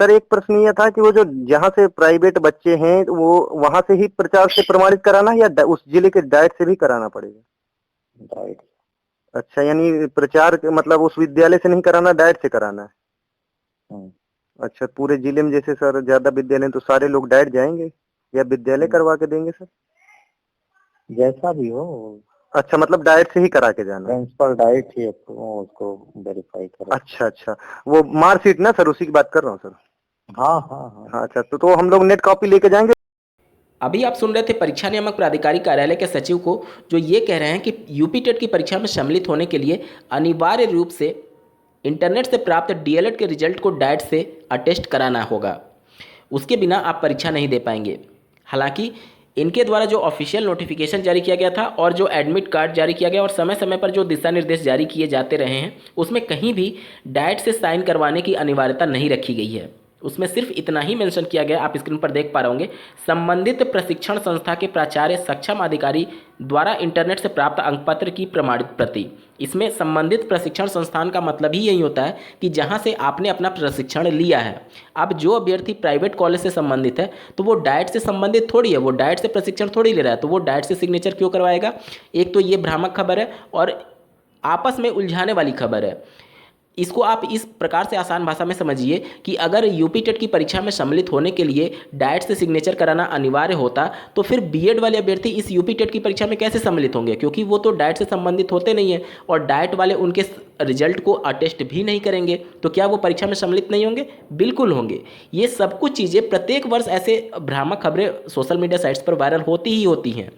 Sir एक प्रश्न ये था कि वो जो जहाँ से प्राइवेट बच्चे हैं वो वहां से ही प्रचार से प्रमाणित कराना है या उस जिले के डाइट से भी कराना पड़ेगा? डाइट। अच्छा, यानी प्रचार मतलब उस विद्यालय से नहीं कराना, डाइट से कराना है। हम्म। अच्छा, पूरे जिले में जैसे सर ज्यादा विद्यालय हैं, तो सारे लोग डाइट जाएंगे या विद्यालय हम्म। करवा के देंगे सर? जैसा भी हो, अच्छा, मतलब डाइट से ही करा के जाना है। प्रिंसिपल डाइट ही उसको वेरीफाई करे। अच्छा अच्छा, वो मार्कशीट ना सर, उसी की बात कर रहा हूँ सर। हाँ हाँ हाँ। हाँ अच्छा, तो हम लोग नेट कॉपी लेके जाएंगे। अभी आप सुन रहे थे परीक्षा नियामक प्राधिकारी कार्यालय के सचिव को, जो ये कह रहे हैं कि यूपी टेट की परीक्षा में सम्मिलित होने के लिए अनिवार्य रूप से इंटरनेट से प्राप्त डीएलएड के रिजल्ट को डाइट से अटेस्ट कराना होगा। उसके बिना आप परीक्षा नहीं दे पाएंगे। हालांकि इनके द्वारा जो ऑफिशियल नोटिफिकेशन जारी किया गया था और जो एडमिट कार्ड जारी किया गया और समय समय पर जो दिशा निर्देश जारी किए जाते रहे हैं, उसमें कहीं भी डाइट से साइन करवाने की अनिवार्यता नहीं रखी गई है। उसमें सिर्फ इतना ही मेंशन किया गया, आप स्क्रीन पर देख पा रहे होंगे, संबंधित प्रशिक्षण संस्था के प्राचार्य सक्षम अधिकारी द्वारा इंटरनेट से प्राप्त अंकपत्र की प्रमाणित प्रति। इसमें संबंधित प्रशिक्षण संस्थान का मतलब ही यही होता है कि जहां से आपने अपना प्रशिक्षण लिया है। अब जो अभ्यर्थी प्राइवेट कॉलेज से संबंधित है तो वो डाइट से संबंधित थोड़ी है, वो डाइट से प्रशिक्षण थोड़ी ले रहा है, तो वो डाइट से सिग्नेचर क्यों करवाएगा? एक तो ये भ्रामक खबर है और आपस में उलझाने वाली खबर है। इसको आप इस प्रकार से आसान भाषा में समझिए कि अगर यूपी टेट की परीक्षा में सम्मिलित होने के लिए डाइट से सिग्नेचर कराना अनिवार्य होता तो फिर बीएड वाले अभ्यर्थी इस यूपी टेट की परीक्षा में कैसे सम्मिलित होंगे? क्योंकि वो तो डाइट से संबंधित होते नहीं हैं और डाइट वाले उनके रिजल्ट को अटेस्ट भी नहीं करेंगे, तो क्या वो परीक्षा में सम्मिलित नहीं होंगे? बिल्कुल होंगे। ये सब कुछ चीज़ें प्रत्येक वर्ष ऐसे भ्रामक खबरें सोशल मीडिया साइट्स पर वायरल होती ही होती हैं।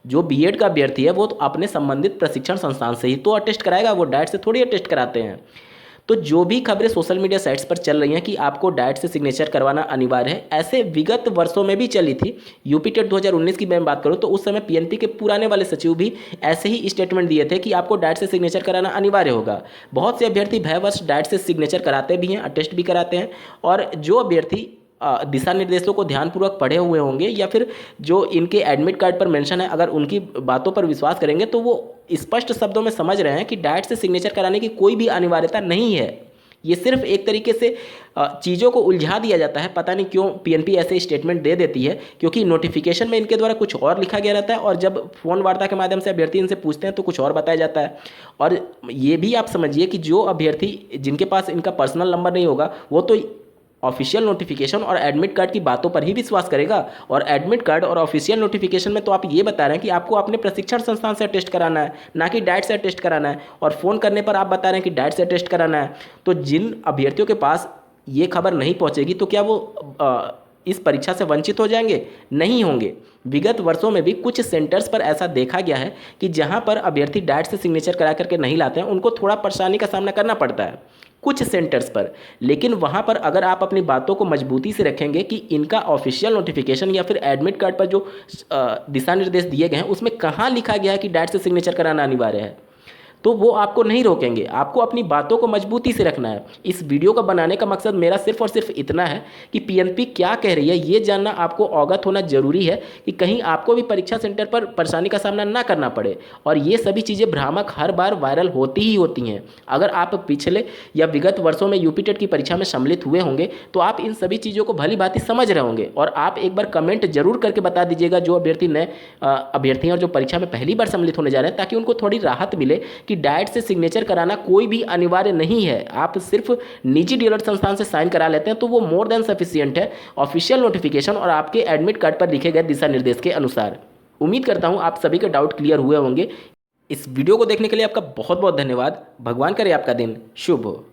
जो बीएड का अभ्यर्थी है वो तो अपने संबंधित प्रशिक्षण संस्थान से ही तो अटेस्ट कराएगा, वो डाइट से थोड़ी अटेस्ट कराते हैं। तो जो भी खबरें सोशल मीडिया साइट्स पर चल रही हैं कि आपको डाइट से सिग्नेचर करवाना अनिवार्य है, ऐसे विगत वर्षों में भी चली थी। यूपी टेट 2019 की मैं बात करूं तो उस समय पीएनपी के पुराने वाले सचिव भी ऐसे ही स्टेटमेंट दिए थे कि आपको डाइट से सिग्नेचर कराना अनिवार्य होगा। बहुत से अभ्यर्थी भयवश डाइट से सिग्नेचर कराते भी हैं, अटेस्ट भी कराते हैं। और जो अभ्यर्थी दिशा निर्देशों को ध्यानपूर्वक पढ़े हुए होंगे या फिर जो इनके एडमिट कार्ड पर मेंशन है, अगर उनकी बातों पर विश्वास करेंगे तो वो स्पष्ट शब्दों में समझ रहे हैं कि डाइट से सिग्नेचर कराने की कोई भी अनिवार्यता नहीं है। ये सिर्फ एक तरीके से चीज़ों को उलझा दिया जाता है। पता नहीं क्यों पीएनपी ऐसे स्टेटमेंट दे देती है, क्योंकि नोटिफिकेशन में इनके द्वारा कुछ और लिखा गया रहता है और जब फ़ोन वार्ता के माध्यम से अभ्यर्थी इनसे पूछते हैं तो कुछ और बताया जाता है। और ये भी आप समझिए कि जो अभ्यर्थी जिनके पास इनका पर्सनल नंबर नहीं होगा वो तो ऑफिशियल नोटिफिकेशन और एडमिट कार्ड की बातों पर ही विश्वास करेगा। और एडमिट कार्ड और ऑफिशियल नोटिफिकेशन में तो आप ये बता रहे हैं कि आपको अपने प्रशिक्षण संस्थान से टेस्ट कराना है, ना कि डाइट से टेस्ट कराना है। और फ़ोन करने पर आप बता रहे हैं कि डाइट से टेस्ट कराना है। तो जिन अभ्यर्थियों के पास ये खबर नहीं पहुंचेगी तो क्या वो इस परीक्षा से वंचित हो जाएंगे? नहीं होंगे। विगत वर्षों में भी कुछ सेंटर्स पर ऐसा देखा गया है कि जहां पर अभ्यर्थी डाइट से सिग्नेचर करा करके नहीं लाते हैं, उनको थोड़ा परेशानी का सामना करना पड़ता है कुछ सेंटर्स पर। लेकिन वहां पर अगर आप अपनी बातों को मजबूती से रखेंगे कि इनका ऑफिशियल नोटिफिकेशन या फिर एडमिट कार्ड पर जो दिशा निर्देश दिए गए हैं उसमें कहाँ लिखा गया है कि डाइट से सिग्नेचर कराना अनिवार्य है, तो वो आपको नहीं रोकेंगे। आपको अपनी बातों को मजबूती से रखना है। इस वीडियो का बनाने का मकसद मेरा सिर्फ और सिर्फ इतना है कि पीएनपी क्या कह रही है ये जानना आपको अवगत होना जरूरी है कि कहीं आपको भी परीक्षा सेंटर पर परेशानी का सामना ना करना पड़े। और ये सभी चीज़ें भ्रामक हर बार वायरल होती ही होती हैं। अगर आप पिछले या विगत वर्षों में यूपी टेट की परीक्षा में सम्मिलित हुए होंगे तो आप इन सभी चीज़ों को भली भांति समझ रहे होंगे। और आप एक बार कमेंट जरूर करके बता दीजिएगा जो अभ्यर्थी नए अभ्यर्थी और जो परीक्षा में पहली बार सम्मिलित होने जा रहे हैं, ताकि उनको थोड़ी राहत मिले कि डाइट से सिग्नेचर कराना कोई भी अनिवार्य नहीं है। आप सिर्फ निजी डीलर संस्थान से साइन करा लेते हैं तो वो मोर देन सफिशिएंट है ऑफिशियल नोटिफिकेशन और आपके एडमिट कार्ड पर लिखे गए दिशा निर्देश के अनुसार। उम्मीद करता हूं आप सभी के डाउट क्लियर हुए होंगे। इस वीडियो को देखने के लिए आपका बहुत बहुत धन्यवाद। भगवान करे आपका दिन शुभ हो।